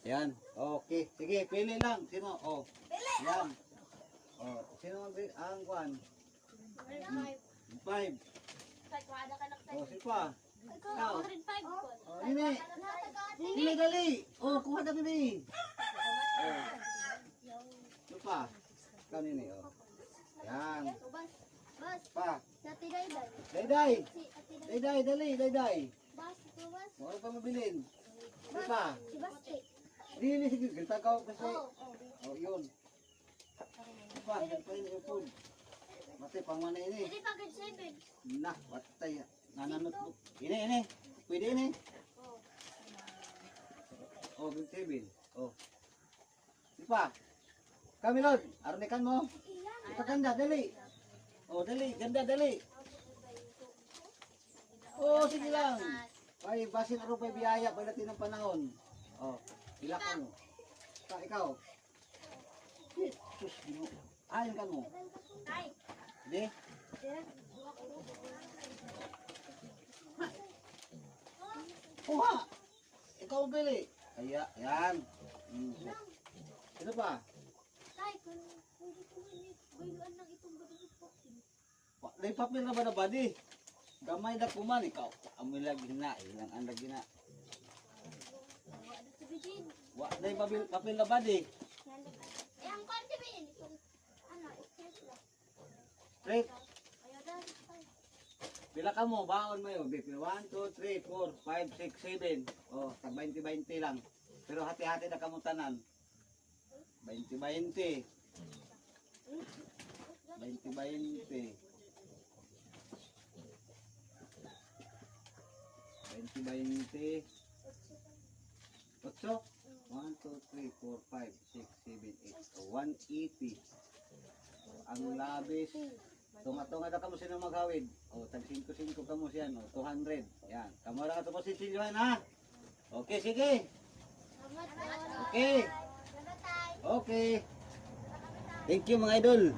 Yan. Okay. Sige, pili lang. Sino? Oh. Yan. Oh, sino ang kwan? 5. Oh, si pa. Ikaw. Oh, ini. Ini dali. Oh, kuha na ini. Oh. Ito pa. Ikaw nini, oh. Yan. Pa. Dayday. Dayday, dali, dayday. Mo pa mabilin. Ito pa. Dili sige, kita kau kasi. Oh, yun. Pa, pa ini food. Mati pang mana ini? Ini pagod 7. Nah, watay. Nananot mo. Ini. Pwede ini. Oh, good table. Oh. Di pa. Kami Lord, arnikan mo. Ito ganda, dali. Oh, dali, ganda, dali. Oh, sige lang. Ay, basin araw pa biyaya pagdating ng panahon. Oh, ila ka mo. Ikaw. Sus, di mo. Ayon ka mo. Di? Kuha! Ikaw ang pili. Kaya, yan. Ito pa. May papel na ba na ba di? Gamay na kuman, ikaw. Amoy lagi na, ilang ang lagi na. May papel na ba di? Rick, pila ka mo, baon mo yun. 1, 2, 3, 4, 5, 6, 7. Oh, tag 20-20 lang. Pero hati-hati na kamutanan. 20-20. 20-20. 20-20. 8. 1, 2, 3, 4, 5, 6, 7, 8. 180. Ang labis. Tunga-tunga na kamo sino maghawid. O, tag 5-5 kamo siya, no? 200. Yan. Kamo lang ito po si Silvan, ha? Okay, sige. Okay. Okay. Thank you mga idol.